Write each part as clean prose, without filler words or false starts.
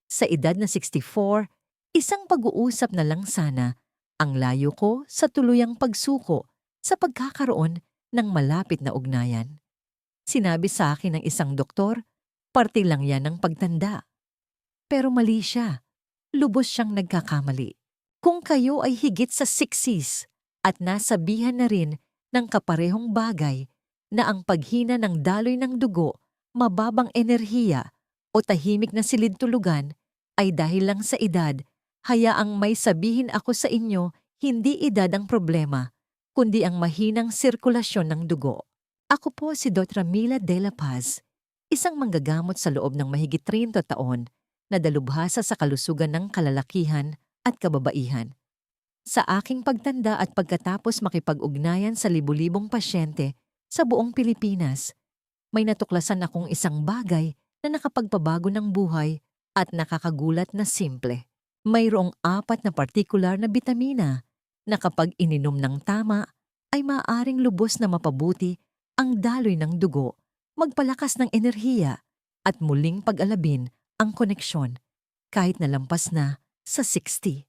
Sa edad na 64, isang pag-uusap na lang sana ang layo ko sa tuluyang pagsuko sa pagkakaroon ng malapit na ugnayan. Sinabi sa akin ng isang doktor, parte lang yan ng pagtanda. Pero mali siya. Lubos siyang nagkakamali. Kung kayo ay higit sa 60s at nasabihan na rin ng kaparehong bagay na ang paghina ng daloy ng dugo, mababang enerhiya o tahimik na silid-tulugan ay dahil lang sa edad, hayaang may sabihin ako sa inyo, hindi edad ang problema, kundi ang mahinang sirkulasyon ng dugo. Ako po si Dr. Mila De La Paz, isang manggagamot sa loob ng mahigit 30 taon na dalubhasa sa kalusugan ng kalalakihan at kababaihan. Sa aking pagtanda at pagkatapos makipag-ugnayan sa libu-libong pasyente sa buong Pilipinas, may natuklasan akong isang bagay na nakapagpabago ng buhay at nakakagulat na simple. Mayroong 4 na partikular na bitamina na kapag ininom ng tama ay maaaring lubos na mapabuti ang daloy ng dugo, magpalakas ng enerhiya at muling pag-alabin ang koneksyon kahit nalampas na sa 60.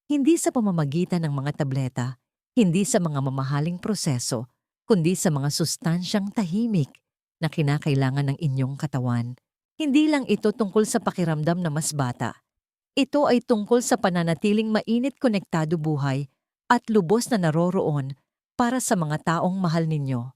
Hindi sa pamamagitan ng mga tableta, hindi sa mga mamahaling proseso, kundi sa mga sustansyang tahimik na kinakailangan ng inyong katawan. Hindi lang ito tungkol sa pakiramdam na mas bata. Ito ay tungkol sa pananatiling mainit konektado buhay at lubos na naroroon para sa mga taong mahal ninyo.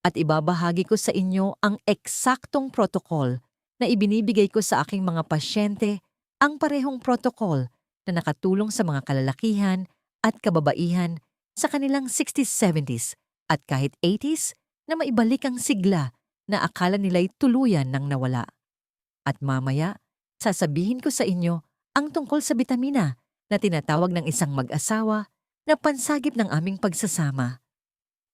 At ibabahagi ko sa inyo ang eksaktong protokol na ibinibigay ko sa aking mga pasyente, ang parehong protokol na nakatulong sa mga kalalakihan at kababaihan sa kanilang 60s, 70s at kahit 80s na maibalik ang sigla na akala nila'y tuluyan ng nawala. At mamaya, sasabihin ko sa inyo ang tungkol sa bitamina na tinatawag ng isang mag-asawa na pansagip ng aming pagsasama.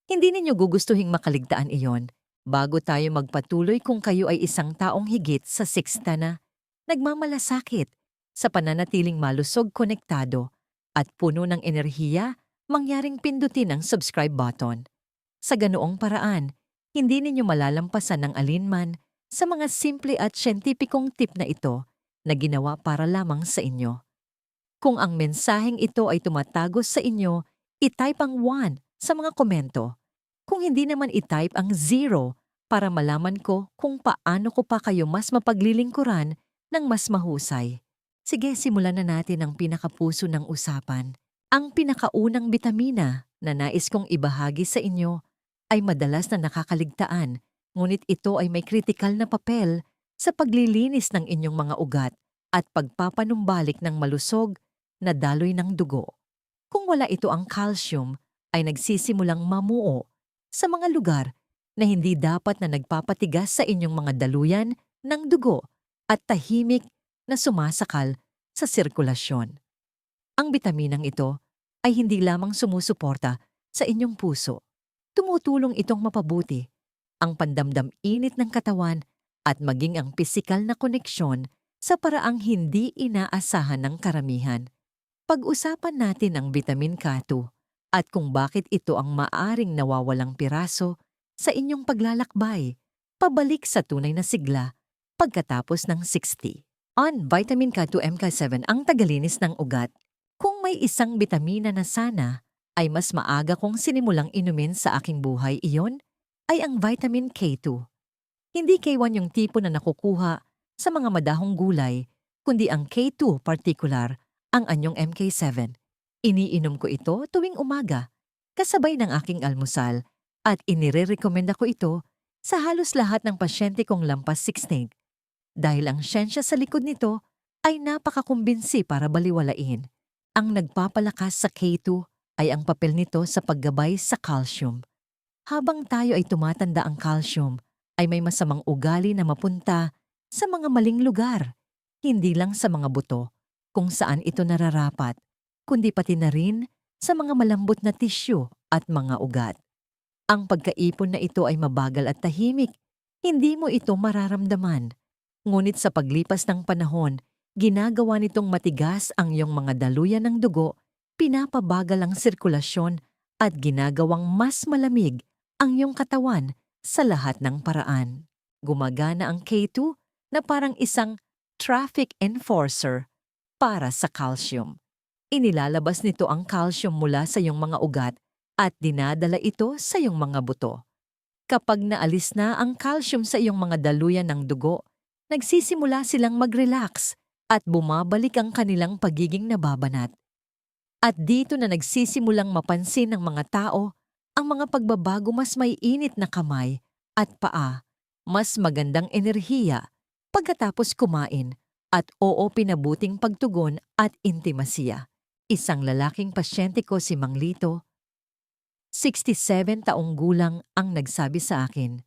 Hindi ninyo gugustuhing makaligtaan iyon bago tayo magpatuloy kung kayo ay isang taong higit sa 60 na nagmamalasakit sa pananatiling malusog konektado at puno ng enerhiya, mangyaring pindutin ang subscribe button. Sa ganoong paraan, hindi ninyo malalampasan ng alinman sa mga simple at siyentipikong tip na ito na ginawa para lamang sa inyo. Kung ang mensaheng ito ay tumatagos sa inyo, i-type ang 1 sa mga komento. Kung hindi naman i-type ang 0 para malaman ko kung paano ko pa kayo mas mapaglilingkuran ng mas mahusay. Sige, simulan na natin ang pinakapuso ng usapan. Ang pinakaunang bitamina na nais kong ibahagi sa inyo ay madalas na nakakaligtaan, ngunit ito ay may kritikal na papel sa paglilinis ng inyong mga ugat at pagpapanumbalik ng malusog na daloy ng dugo. Kung wala ito ang calcium, ay nagsisimulang mamuo sa mga lugar na hindi dapat na nagpapatigas sa inyong mga daluyan ng dugo at tahimik na sumasakal sa sirkulasyon. Ang bitaminang ito ay hindi lamang sumusuporta sa inyong puso. Tumutulong itong mapabuti ang pandamdam init ng katawan at maging ang pisikal na koneksyon sa paraang hindi inaasahan ng karamihan. Pag-usapan natin ang vitamin K2 at kung bakit ito ang maaring nawawalang piraso sa inyong paglalakbay, pabalik sa tunay na sigla pagkatapos ng 60. On vitamin K2 MK7 ang tagalinis ng ugat. Kung may isang bitamina na sana ay mas maaga kong sinimulang inumin sa aking buhay, iyon ay ang vitamin K2. Hindi K1 yung tipo na nakukuha sa mga madahong gulay, kundi ang K2 particular, ang anyong MK7. Iniinom ko ito tuwing umaga, kasabay ng aking almusal, at inirerekomenda ko ito sa halos lahat ng pasyente kong lampas 60. Dahil ang siyensya sa likod nito ay napakakumbinsi para baliwalain. Ang nagpapalakas sa K2 ay ang papel nito sa paggabay sa calcium. Habang tayo ay tumatanda, ang calcium ay may masamang ugali na mapunta sa mga maling lugar, hindi lang sa mga buto kung saan ito nararapat, kundi pati na rin sa mga malambot na tisyu at mga ugat. Ang pagkaipon na ito ay mabagal at tahimik, hindi mo ito mararamdaman. Ngunit sa paglipas ng panahon, ginagawa nitong matigas ang iyong mga daluyan ng dugo, pinapabagal ang sirkulasyon at ginagawang mas malamig ang iyong katawan sa lahat ng paraan. Gumagana ang K2 na parang isang traffic enforcer para sa calcium. Inilalabas nito ang calcium mula sa iyong mga ugat at dinadala ito sa iyong mga buto. Kapag naalis na ang calcium sa iyong mga daluyan ng dugo, nagsisimula silang mag-relax at bumabalik ang kanilang pagiging nababanat. At dito na nagsisimulang mapansin ng mga tao ang mga pagbabago, mas maiinit na kamay at paa, mas magandang enerhiya pagkatapos kumain, at oo, pinabuting pagtugon at intimasiya. Isang lalaking pasyente ko, si Mang Lito, 67 taong gulang, ang nagsabi sa akin,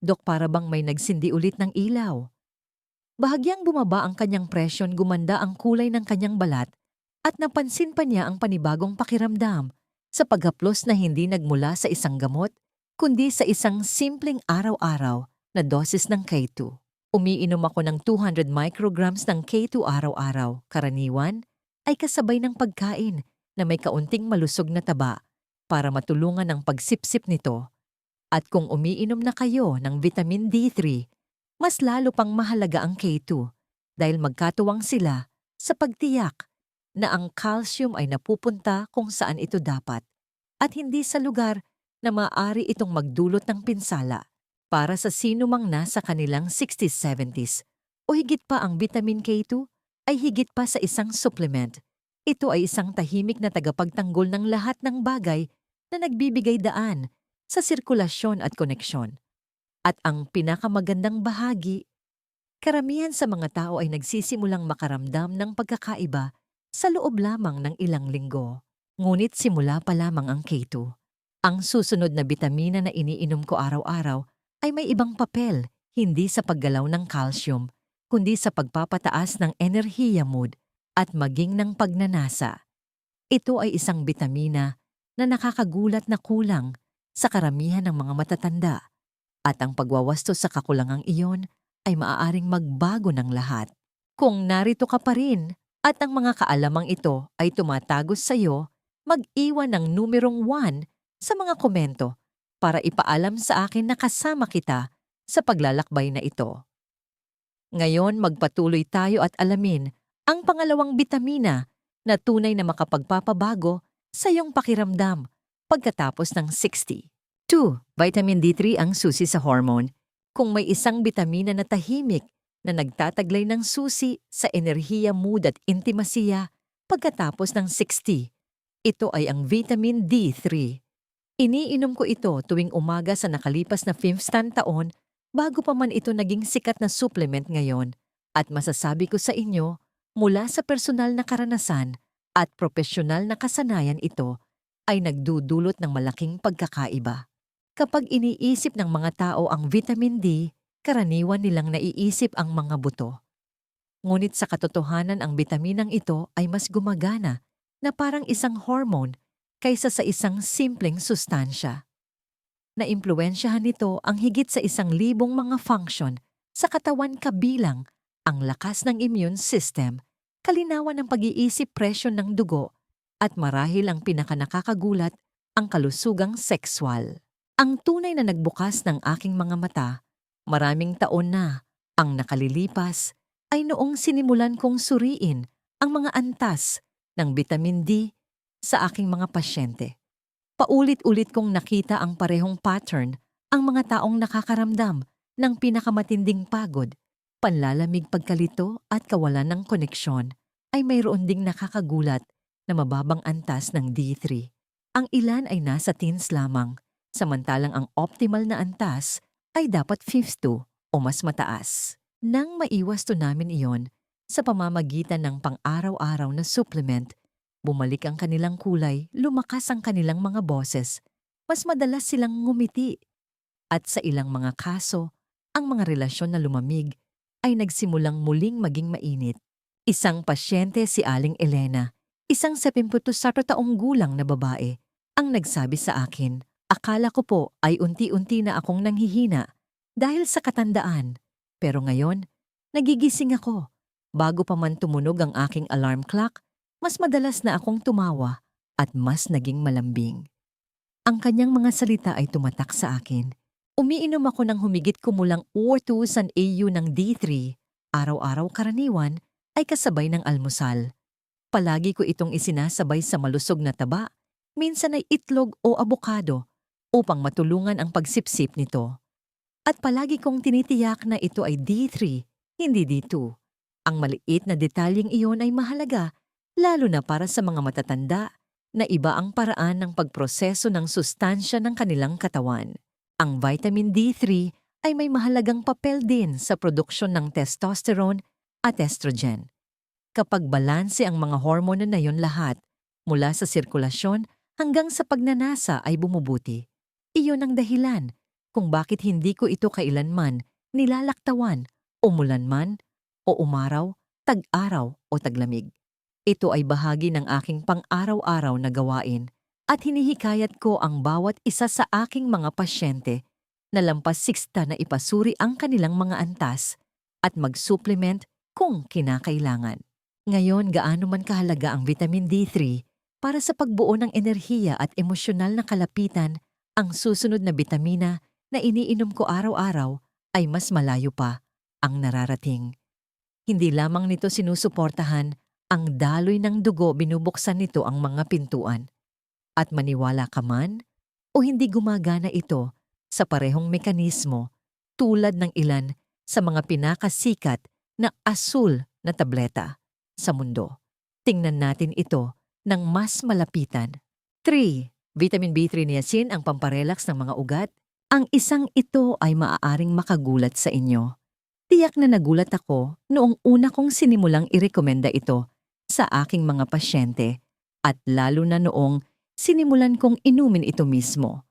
"Dok, para bang may nagsindi ulit ng ilaw." Bahagyang bumaba ang kanyang presyon, gumanda ang kulay ng kanyang balat, at napansin pa niya ang panibagong pakiramdam sa paghaplos na hindi nagmula sa isang gamot, kundi sa isang simpleng araw-araw na dosis ng K2. Umiinom ako ng 200 micrograms ng K2 araw-araw. Karaniwan ay kasabay ng pagkain na may kaunting malusog na taba para matulungan ang pagsipsip nito. At kung umiinom na kayo ng vitamin D3, mas lalo pang mahalaga ang K2 dahil magkatuwang sila sa pagtiyak na ang calcium ay napupunta kung saan ito dapat at hindi sa lugar na maaari itong magdulot ng pinsala. Para sa sino mang nasa kanilang 60s, 70s o higit pa, ang vitamin K2 ay higit pa sa isang supplement. Ito ay isang tahimik na tagapagtanggol ng lahat ng bagay na nagbibigay daan sa sirkulasyon at koneksyon. At ang pinakamagandang bahagi, karamihan sa mga tao ay nagsisimulang makaramdam ng pagkakaiba sa loob lamang ng ilang linggo. Ngunit simula pa lamang ang K2. Ang susunod na bitamina na iniinom ko araw-araw ay may ibang papel, hindi sa paggalaw ng calcium, kundi sa pagpapataas ng enerhiya, mood, at maging ng pagnanasa. Ito ay isang bitamina na nakakagulat na kulang sa karamihan ng mga matatanda, at ang pagwawasto sa kakulangang iyon ay maaaring magbago ng lahat. Kung narito ka pa rin at ang mga kaalamang ito ay tumatagos sa iyo, mag-iwan ng numerong 1 sa mga komento para ipaalam sa akin na kasama kita sa paglalakbay na ito. Ngayon, magpatuloy tayo at alamin ang pangalawang bitamina na tunay na makapagpapabago sa iyong pakiramdam pagkatapos ng 60. 2. Vitamin D3 ang susi sa hormone. Kung may isang bitamina na tahimik na nagtataglay ng susi sa enerhiya, mood at intimasiya pagkatapos ng 60, ito ay ang vitamin D3. Iniinom ko ito tuwing umaga sa nakalipas na 15 taon bago pa man ito naging sikat na supplement ngayon, at masasabi ko sa inyo, mula sa personal na karanasan at propesyonal na kasanayan, ito ay nagdudulot ng malaking pagkakaiba. Kapag iniisip ng mga tao ang vitamin D, karaniwan nilang naiisip ang mga buto. Ngunit sa katotohanan, ang bitaminang ito ay mas gumagana na parang isang hormone kaysa sa isang simpleng sustansya. Naimpluwensyahan nito ang higit sa 1,000 mga function sa katawan, kabilang ang lakas ng immune system, kalinawan ng pag-iisip, presyon ng dugo, at marahil ang pinakanakakagulat, ang kalusugang sexual. Ang tunay na nagbukas ng aking mga mata, maraming taon na ang nakalilipas, ay noong sinimulan kong suriin ang mga antas ng vitamin D sa aking mga pasyente. Paulit-ulit kong nakita ang parehong pattern, ang mga taong nakakaramdam ng pinakamatinding pagod, panlalamig, pagkalito at kawalan ng koneksyon, ay mayroon ding nakakagulat na mababang antas ng D3. Ang ilan ay nasa teens lamang, samantalang ang optimal na antas ay dapat 52 o mas mataas. Nang maiwas to namin iyon sa pamamagitan ng pang-araw-araw na supplement, bumalik ang kanilang kulay, lumakas ang kanilang mga boses, mas madalas silang ngumiti. At sa ilang mga kaso, ang mga relasyon na lumamig ay nagsimulang muling maging mainit. Isang pasyente, si Aling Elena, isang 74 taong gulang na babae, ang nagsabi sa akin, "Akala ko po ay unti-unti na akong nanghihina dahil sa katandaan. Pero ngayon, nagigising ako. Bago pa man tumunog ang aking alarm clock, mas madalas na akong tumawa at mas naging malambing." Ang kanyang mga salita ay tumatak sa akin. Umiinom ako ng humigit kumulang 4,000 AU ng D3 araw-araw karaniwan ay kasabay ng almusal. Palagi ko itong isinasabay sa malusog na taba, minsan ay itlog o abokado upang matulungan ang pagsipsip nito. At palagi kong tinitiyak na ito ay D3, hindi D2. Ang maliit na detalyeng iyon ay mahalaga, lalo na para sa mga matatanda na iba ang paraan ng pagproseso ng sustansya ng kanilang katawan. Ang vitamin D3 ay may mahalagang papel din sa produksyon ng testosterone at estrogen. Kapag balanse ang mga hormone na yon lahat, mula sa sirkulasyon hanggang sa pagnanasa ay bumubuti. Iyon ang dahilan kung bakit hindi ko ito kailanman nilalaktawan, umulan man o umaraw, tag-araw o taglamig. Ito ay bahagi ng aking pang-araw-araw na gawain at hinihikayat ko ang bawat isa sa aking mga pasyente na lampas 60 na ipasuri ang kanilang mga antas at mag-supplement kung kinakailangan. Ngayon, gaano man kahalaga ang vitamin D3 para sa pagbuo ng enerhiya at emosyonal na kalapitan, ang susunod na bitamina na iniinom ko araw-araw ay mas malayo pa ang nararating. Hindi lamang nito sinusuportahan ang daloy ng dugo, binubuksan nito ang mga pintuan. At maniwala ka man o hindi, gumagana ito sa parehong mekanismo tulad ng ilan sa mga pinakasikat na asul na tableta sa mundo. Tingnan natin ito ng mas malapitan. 3. Vitamin B3 niacin ang pamparelax ng mga ugat. Ang isang ito ay maaaring makagulat sa inyo. Tiyak na nagulat ako noong una kong sinimulang irekomenda ito sa aking mga pasyente at lalo na noong sinimulan kong inumin ito mismo.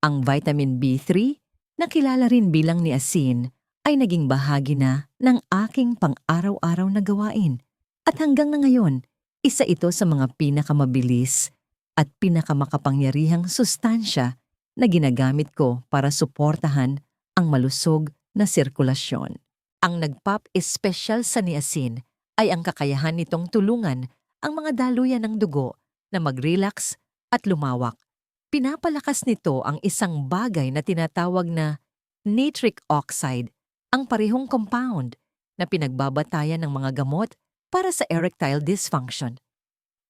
Ang vitamin B3, na kilala rin bilang niacin, ay naging bahagi na ng aking pang-araw-araw na gawain. At hanggang na ngayon, isa ito sa mga pinakamabilis at pinakamakapangyarihang sustansya na ginagamit ko para suportahan ang malusog na sirkulasyon. Ang nagpap-espesyal sa niacin ay ang kakayahan nitong tulungan ang mga daluyan ng dugo na mag-relax at lumawak. Pinapalakas nito ang isang bagay na tinatawag na nitric oxide, ang parehong compound na pinagbabatayan ng mga gamot para sa erectile dysfunction.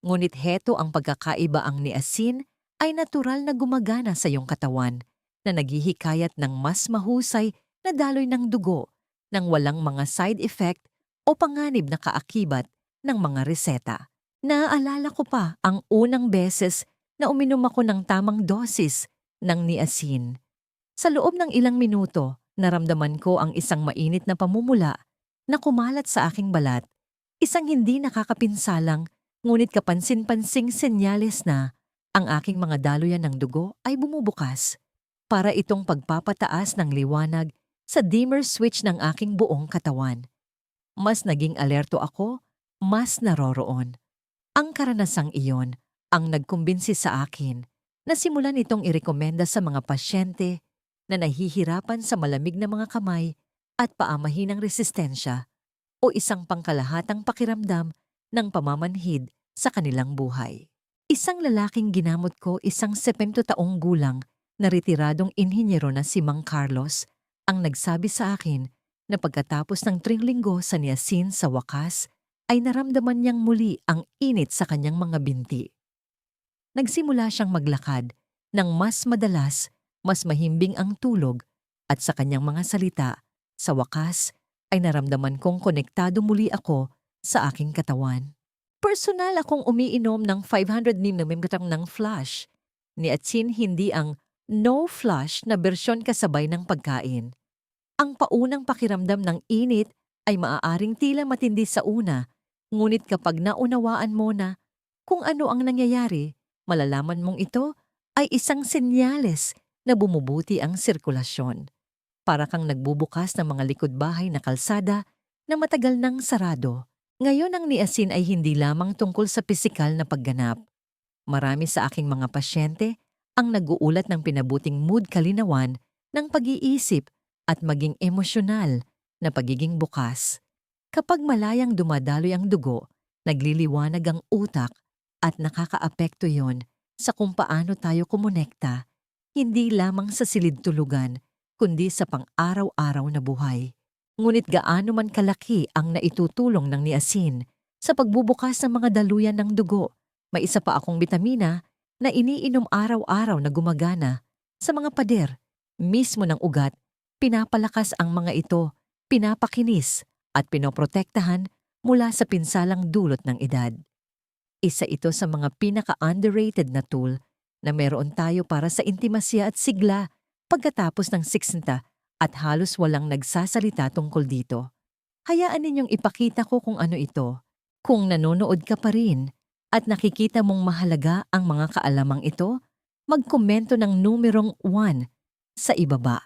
Ngunit heto ang pagkakaiba, ang niacin ay natural na gumagana sa iyong katawan na naghihikayat ng mas mahusay na daloy ng dugo nang walang mga side effect o panganib na kaakibat ng mga reseta. Naaalala ko pa ang unang beses na uminom ako ng tamang dosis ng niacin. Sa loob ng ilang minuto, naramdaman ko ang isang mainit na pamumula na kumalat sa aking balat. Isang hindi nakakapinsalang ngunit kapansin-pansing senyales na ang aking mga daluyan ng dugo ay bumubukas para itong pagpapataas ng liwanag sa dimmer switch ng aking buong katawan. Mas naging alerto ako, mas naroroon. Ang karanasang iyon ang nagkumbinsi sa akin na simulan itong irekomenda sa mga pasyente na nahihirapan sa malamig na mga kamay at paamahinang resistensya o isang pangkalahatang pakiramdam ng pamamanhid sa kanilang buhay. Isang lalaking ginamot ko, isang 70 taong gulang na retiradong inhinyero na si Mang Carlos, ang nagsabi sa akin na pagkatapos ng 3 linggo sa niacin, sa wakas ay naramdaman niyang muli ang init sa kanyang mga binti. Nagsimula siyang maglakad ng mas madalas, mas mahimbing ang tulog at sa kanyang mga salita, sa wakas ay naramdaman kong konektado muli ako sa aking katawan. Personal akong umiinom ng 500 mg ng flush. Niacin, hindi ang no flush na bersyon kasabay ng pagkain. Ang paunang pakiramdam ng init ay maaaring tila matindi sa una, ngunit kapag naunawaan mo na kung ano ang nangyayari, malalaman mong ito ay isang senyales na bumubuti ang sirkulasyon. Para kang nagbubukas ng mga likod-bahay na kalsada na matagal nang sarado. Ngayon, ang niacin ay hindi lamang tungkol sa pisikal na pagganap. Marami sa aking mga pasyente ang nag-uulat ng pinabuting mood kalinawan ng pag-iisip at maging emosyonal na pagiging bukas. Kapag malayang dumadaloy ang dugo, nagliliwanag ang utak at nakakaapekto yon sa kung paano tayo kumonekta, hindi lamang sa silid-tulugan, kundi sa pang-araw-araw na buhay. Ngunit gaano man kalaki ang naitutulong ng niacin sa pagbubukas ng mga daluyan ng dugo, may isa pa akong bitamina na iniinom araw-araw na gumagana sa mga pader mismo ng ugat. Pinapalakas ang mga ito, pinapakinis at pinoprotektahan mula sa pinsalang dulot ng edad. Isa ito sa mga pinaka-underrated na tool na meron tayo para sa intimasya at sigla pagkatapos ng 60 at halos walang nagsasalita tungkol dito. Hayaan ninyong ipakita ko kung ano ito. Kung nanonood ka pa rin at nakikita mong mahalaga ang mga kaalamang ito, magkomento ng numerong 1 sa ibaba.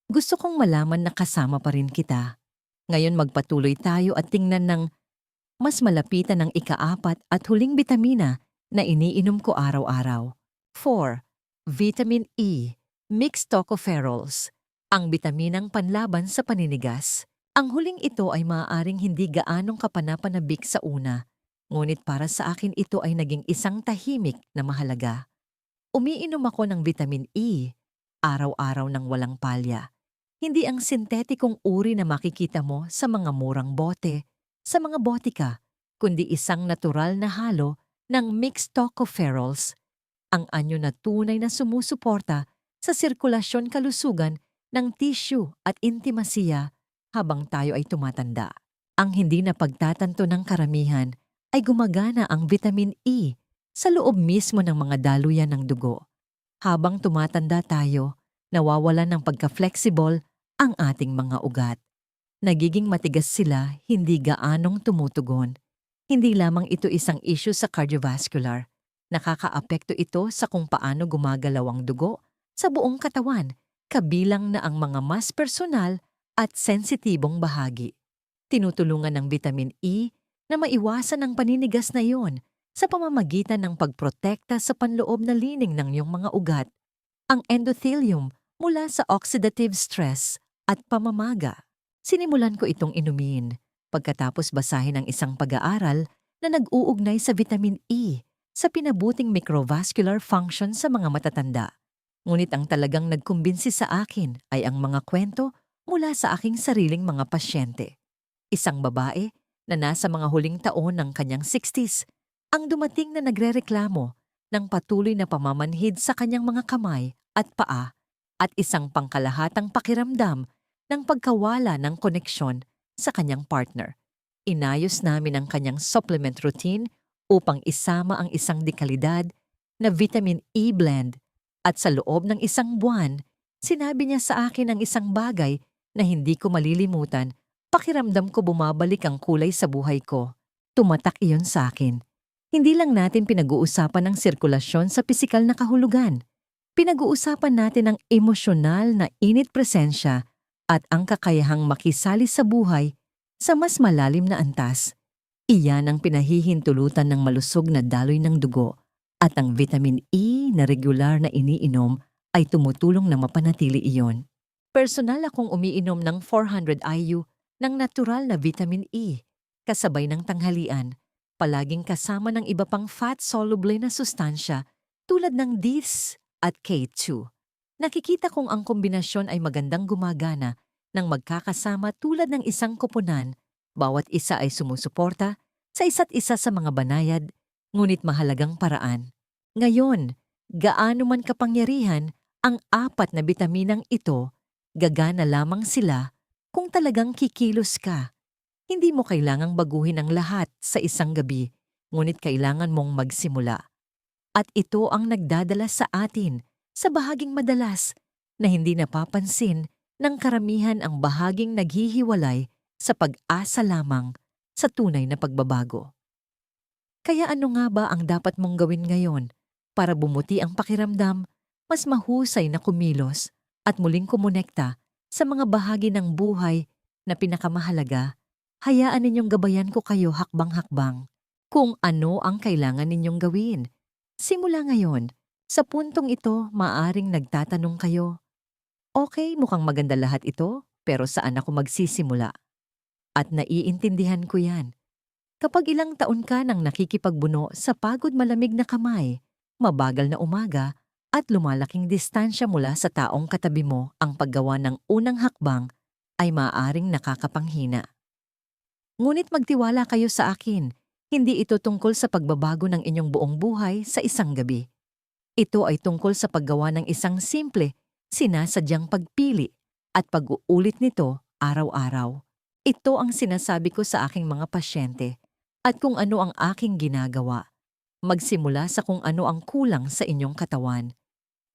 Gusto kong malaman na kasama pa rin kita. Ngayon magpatuloy tayo at tingnan ng mas malapitan ng ika-4 at huling bitamina na iniinom ko araw-araw. 4. Vitamin E, mixed tocopherols, ang bitaminang panlaban sa paninigas. Ang huling ito ay maaaring hindi gaanong kapanapanabik sa una, ngunit para sa akin ito ay naging isang tahimik na mahalaga. Umiinom ako ng vitamin E, araw-araw ng walang palya. Hindi ang sintetikong uri na makikita mo sa mga murang bote, sa mga botika, kundi isang natural na halo ng mixed tocopherols, ang anyo na tunay na sumusuporta sa sirkulasyon kalusugan ng tissue at intimasiya habang tayo ay tumatanda. Ang hindi na pagtatanto ng karamihan ay gumagana ang vitamin E sa loob mismo ng mga daluyan ng dugo. Habang tumatanda tayo, nawawalan ng pagka-flexible ang ating mga ugat. Nagiging matigas sila, hindi gaanong tumutugon. Hindi lamang ito isang issue sa cardiovascular. Nakakaapekto ito sa kung paano gumagalaw ang dugo sa buong katawan, kabilang na ang mga mas personal at sensitibong bahagi. Tinutulungan ng vitamin E na maiwasan ang paninigas na iyon sa pamamagitan ng pagprotekta sa panloob na lining ng iyong mga ugat, ang endothelium mula sa oxidative stress at pamamaga. Sinimulan ko itong inumin pagkatapos basahin ang isang pag-aaral na nag-uugnay sa vitamin E sa pinabuting microvascular function sa mga matatanda. Ngunit ang talagang nagkumbinsi sa akin ay ang mga kwento mula sa aking sariling mga pasyente. Isang babae na nasa mga huling taon ng kanyang 60s ang dumating na nagrereklamo ng patuloy na pamamanhid sa kanyang mga kamay at paa at isang pangkalahatang pakiramdam ng pagkawala ng koneksyon sa kanyang partner. Inayos namin ang kanyang supplement routine upang isama ang isang dekalidad na vitamin E blend at sa loob ng isang buwan, sinabi niya sa akin ang isang bagay na hindi ko malilimutan. Pakiramdam ko bumabalik ang kulay sa buhay ko. Tumatak iyon sa akin. Hindi lang natin pinag-uusapan ang sirkulasyon sa pisikal na kahulugan. Pinag-uusapan natin ang emosyonal na init presensya at ang kakayahang makisali sa buhay sa mas malalim na antas. Iyan ang pinahihintulutan ng malusog na daloy ng dugo at ang vitamin E na regular na iniinom ay tumutulong na mapanatili iyon. Personal akong umiinom ng 400 IU ng natural na vitamin E kasabay ng tanghalian, palaging kasama ng iba pang fat-soluble na sustansya tulad ng DIS at K2. Nakikita kong ang kombinasyon ay magandang gumagana ng magkakasama tulad ng isang koponan. Bawat isa ay sumusuporta sa isa't isa sa mga banayad, ngunit mahalagang paraan. Ngayon, gaano man kapangyarihan ang 4 na bitaminang ito, gagana lamang sila kung talagang kikilos ka. Hindi mo kailangang baguhin ang lahat sa isang gabi, ngunit kailangan mong magsimula. At ito ang nagdadala sa atin sa bahaging madalas na hindi napapansin ng karamihan, ang bahaging naghihiwalay sa pag-asa lamang sa tunay na pagbabago. Kaya ano nga ba ang dapat mong gawin ngayon para bumuti ang pakiramdam, mas mahusay na kumilos at muling kumonekta sa mga bahagi ng buhay na pinakamahalaga? Hayaan ninyong gabayan ko kayo hakbang-hakbang kung ano ang kailangan ninyong gawin. Simula ngayon, sa puntong ito, maaring nagtatanong kayo, okay, mukhang maganda lahat ito, pero saan ako magsisimula? At naiintindihan ko yan. Kapag ilang taon ka nang nakikipagbuno sa pagod malamig na kamay, mabagal na umaga, at lumalaking distansya mula sa taong katabi mo, ang paggawa ng unang hakbang ay maaaring nakakapanghina. Ngunit magtiwala kayo sa akin, hindi ito tungkol sa pagbabago ng inyong buong buhay sa isang gabi. Ito ay tungkol sa paggawa ng isang simple, sinasadyang pagpili at pag-uulit nito araw-araw. Ito ang sinasabi ko sa aking mga pasyente at kung ano ang aking ginagawa. Magsimula sa kung ano ang kulang sa inyong katawan.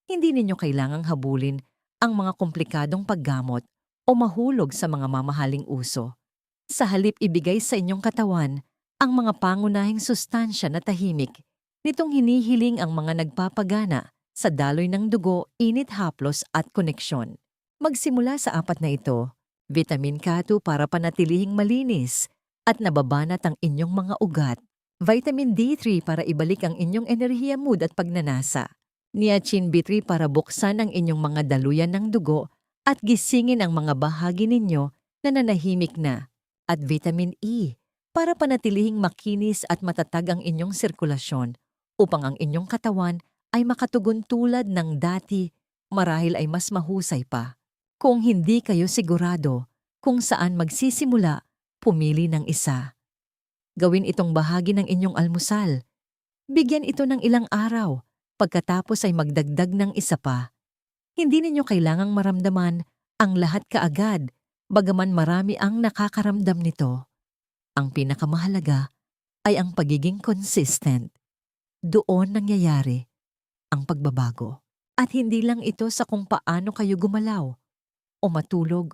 Hindi ninyo kailangang habulin ang mga komplikadong paggamot o mahulog sa mga mamahaling uso. Sa halip ibigay sa inyong katawan ang mga pangunahing sustansya na tahimik nitong hinihiling ang mga nagpapagana sa daloy ng dugo, init haplos at koneksyon. Magsimula sa apat na ito, vitamin K2 para panatilihing malinis at nababanat ang inyong mga ugat, vitamin D3 para ibalik ang inyong enerhiya, mood at pagnanasa, niacin B3 para buksan ang inyong mga daluyan ng dugo at gisingin ang mga bahagi ninyo na nanahimik na, at vitamin E para panatilihing makinis at matatag ang inyong sirkulasyon upang ang inyong katawan ay makatugon tulad ng dati, marahil ay mas mahusay pa. Kung hindi kayo sigurado kung saan magsisimula, pumili ng isa. Gawin itong bahagi ng inyong almusal. Bigyan ito ng ilang araw, pagkatapos ay magdagdag ng isa pa. Hindi ninyo kailangang maramdaman ang lahat kaagad, bagaman marami ang nakakaramdam nito. Ang pinakamahalaga ay ang pagiging consistent. Doon nangyayari ang pagbabago. At hindi lang ito sa kung paano kayo gumalaw, o matulog,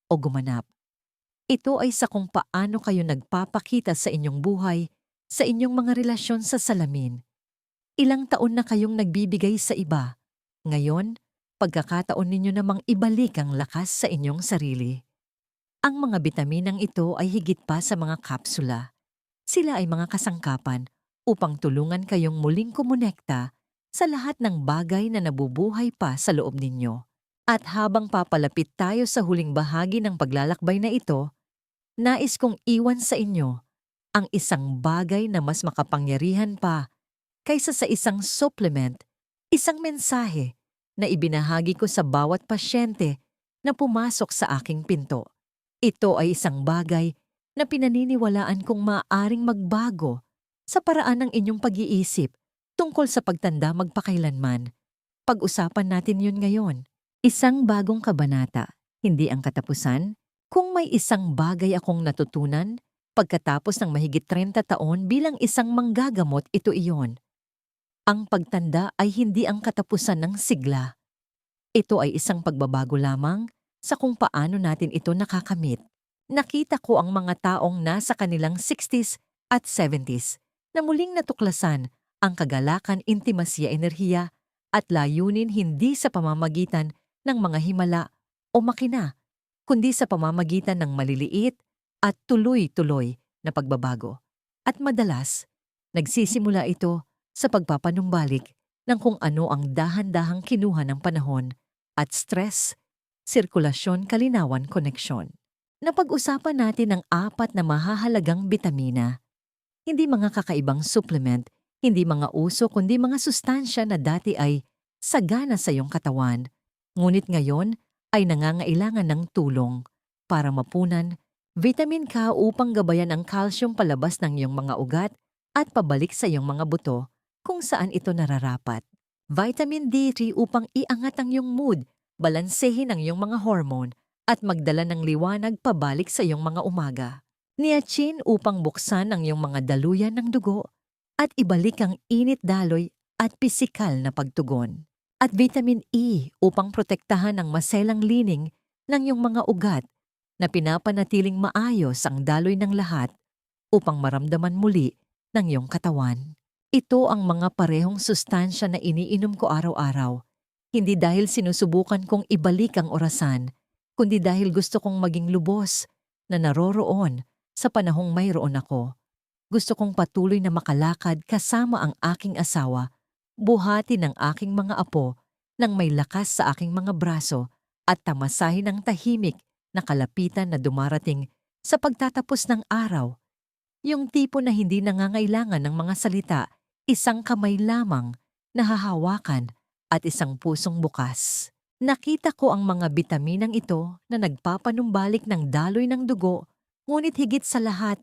o gumanap. Ito ay sa kung paano kayo nagpapakita sa inyong buhay, sa inyong mga relasyon sa salamin. Ilang taon na kayong nagbibigay sa iba. Ngayon, pagkakataon ninyo namang ibalik ang lakas sa inyong sarili. Ang mga bitaminang ito ay higit pa sa mga kapsula. Sila ay mga kasangkapan upang tulungan kayong muling kumonekta sa lahat ng bagay na nabubuhay pa sa loob ninyo. At habang papalapit tayo sa huling bahagi ng paglalakbay na ito, nais kong iwan sa inyo ang isang bagay na mas makapangyarihan pa kaysa sa isang supplement, isang mensahe na ibinahagi ko sa bawat pasyente na pumasok sa aking pinto. Ito ay isang bagay na pinaniniwalaan kong maaaring magbago sa paraan ng inyong pag-iisip tungkol sa pagtanda magpakailanman. Pag-usapan natin yun ngayon. Isang bagong kabanata, hindi ang katapusan. Kung may isang bagay akong natutunan pagkatapos ng mahigit 30 taon bilang isang manggagamot, ito iyon. Ang pagtanda ay hindi ang katapusan ng sigla. Ito ay isang pagbabago lamang sa kung paano natin ito nakakamit. Nakita ko ang mga taong nasa kanilang 60s at 70s na muling natuklasan ang kagalakan, intimasya, enerhiya at layunin hindi sa pamamagitan ng mga himala o makina, kundi sa pamamagitan ng maliliit at tuloy-tuloy na pagbabago. At madalas, nagsisimula ito sa pagpapanumbalik ng kung ano ang dahan-dahang kinuha ng panahon at stress, sirkulasyon, kalinawan, koneksyon. Napag-usapan natin ang apat na mahahalagang bitamina. Hindi mga kakaibang supplement, hindi mga uso kundi mga sustansya na dati ay sagana sa iyong katawan, ngunit ngayon ay nangangailangan ng tulong para mapunan, vitamin K upang gabayan ang calcium palabas ng iyong mga ugat at pabalik sa iyong mga buto kung saan ito nararapat. Vitamin D3 upang iangat ang iyong mood, balansehin ang iyong mga hormone at magdala ng liwanag pabalik sa iyong mga umaga. Niacin upang buksan ang iyong mga daluyan ng dugo at ibalik ang init, daloy at pisikal na pagtugon. At vitamin E upang protektahan ang maselang lining ng iyong mga ugat na pinapanatiling maayos ang daloy ng lahat upang maramdaman muli ng iyong katawan. Ito ang mga parehong sustansya na iniinom ko araw-araw, hindi dahil sinusubukan kong ibalik ang orasan, kundi dahil gusto kong maging lubos na naroroon sa panahong mayroon ako. Gusto kong patuloy na makalakad kasama ang aking asawa, buhati ng aking mga apo nang may lakas sa aking mga braso at tamasahin ang tahimik na kalapitan na dumarating sa pagtatapos ng araw. Yung tipo na hindi nangangailangan ng mga salita, isang kamay lamang na hahawakan at isang pusong bukas. Nakita ko ang mga bitaminang ito na nagpapanumbalik ng daloy ng dugo, ngunit higit sa lahat,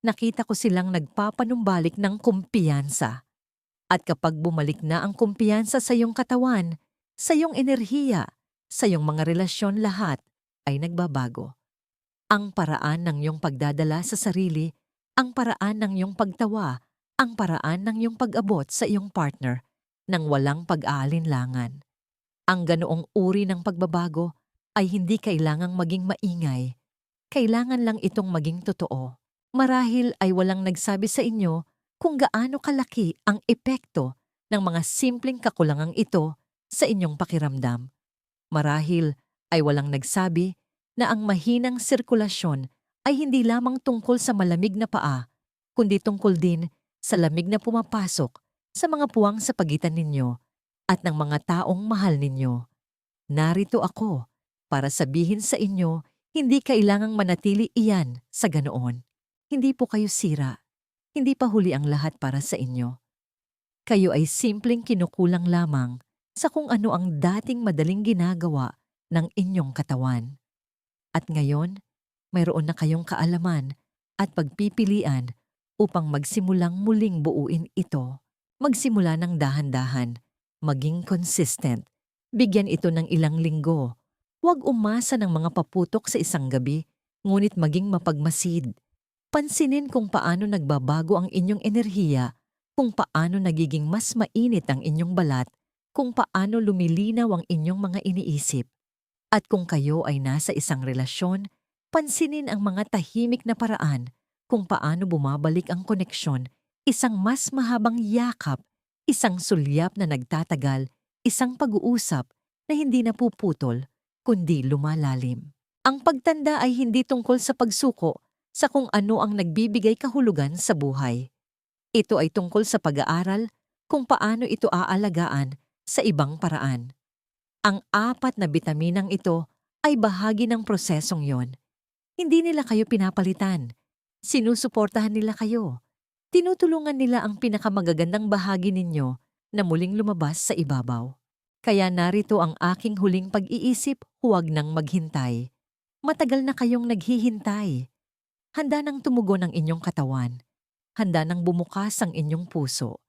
nakita ko silang nagpapanumbalik ng kumpiyansa. At kapag bumalik na ang kumpiyansa sa iyong katawan, sa iyong enerhiya, sa iyong mga relasyon, lahat ay nagbabago. Ang paraan ng iyong pagdadala sa sarili, ang paraan ng iyong pagtawa, ang paraan ng iyong pag-abot sa iyong partner nang walang pag-aalinlangan. Ang ganoong uri ng pagbabago ay hindi kailangang maging maingay. Kailangan lang itong maging totoo. Marahil ay walang nagsabi sa inyo kung gaano kalaki ang epekto ng mga simpleng kakulangang ito sa inyong pakiramdam. Marahil ay walang nagsabi na ang mahinang sirkulasyon ay hindi lamang tungkol sa malamig na paa, kundi tungkol din sa lamig na pumapasok sa mga puwang sa pagitan ninyo at ng mga taong mahal ninyo. Narito ako para sabihin sa inyo, hindi kailangang manatili iyan sa ganoon. Hindi po kayo sira. Hindi pa huli ang lahat para sa inyo. Kayo ay simpleng kinukulang lamang sa kung ano ang dating madaling ginagawa ng inyong katawan. At ngayon, mayroon na kayong kaalaman at pagpipilian upang magsimulang muling buuin ito. Magsimula ng dahan-dahan, maging consistent. Bigyan ito ng ilang linggo. Huwag umasa ng mga paputok sa isang gabi, ngunit maging mapagmasid. Pansinin kung paano nagbabago ang inyong enerhiya, kung paano nagiging mas mainit ang inyong balat, kung paano lumilinaw ang inyong mga iniisip. At kung kayo ay nasa isang relasyon, pansinin ang mga tahimik na paraan kung paano bumabalik ang koneksyon, isang mas mahabang yakap, isang sulyap na nagtatagal, isang pag-uusap na hindi napuputol, kundi lumalalim. Ang pagtanda ay hindi tungkol sa pagsuko sa kung ano ang nagbibigay kahulugan sa buhay. Ito ay tungkol sa pag-aaral kung paano ito aalagaan sa ibang paraan. Ang 4 na bitaminang ito ay bahagi ng prosesong yon. Hindi nila kayo pinapalitan. Sinusuportahan nila kayo. Tinutulungan nila ang pinakamagagandang bahagi ninyo na muling lumabas sa ibabaw. Kaya narito ang aking huling pag-iisip, huwag nang maghintay. Matagal na kayong naghihintay. Handa nang tumugon ang inyong katawan. Handa nang bumukas ang inyong puso.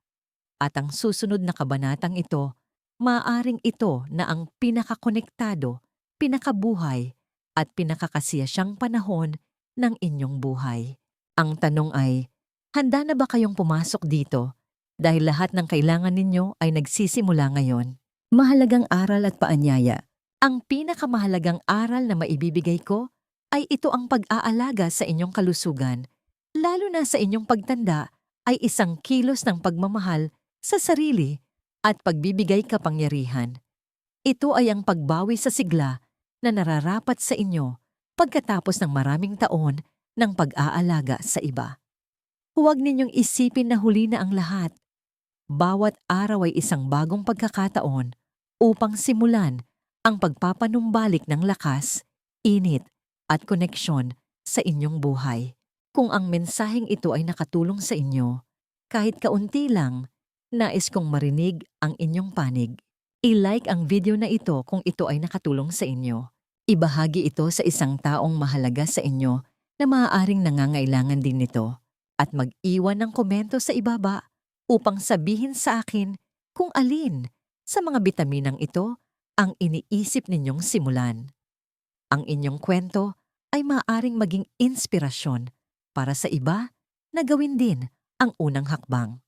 At ang susunod na kabanatang ito, maaaring ito na ang pinakakonektado, pinakabuhay, at pinakakasiyasyang panahon ng inyong buhay. Ang tanong ay, handa na ba kayong pumasok dito? Dahil lahat ng kailangan ninyo ay nagsisimula ngayon. Mahalagang aral at paanyaya. Ang pinakamahalagang aral na maibibigay ko ay ito ang pag-aalaga sa inyong kalusugan, lalo na sa inyong pagtanda ay isang kilos ng pagmamahal sa sarili at pagbibigay kapangyarihan. Ito ay ang pagbawi sa sigla na nararapat sa inyo pagkatapos ng maraming taon ng pag-aalaga sa iba. Huwag ninyong isipin na huli na ang lahat. Bawat araw ay isang bagong pagkakataon upang simulan ang pagpapanumbalik ng lakas, init, at koneksyon sa inyong buhay. Kung ang mensaheng ito ay nakatulong sa inyo, kahit kaunti lang, nais kong marinig ang inyong panig. I-like ang video na ito kung ito ay nakatulong sa inyo. Ibahagi ito sa isang taong mahalaga sa inyo na maaaring nangangailangan din nito. At mag-iwan ng komento sa ibaba upang sabihin sa akin kung alin sa mga bitaminang ito ang iniisip ninyong simulan. Ang inyong kwento ay maaaring maging inspirasyon para sa iba na gawin din ang unang hakbang.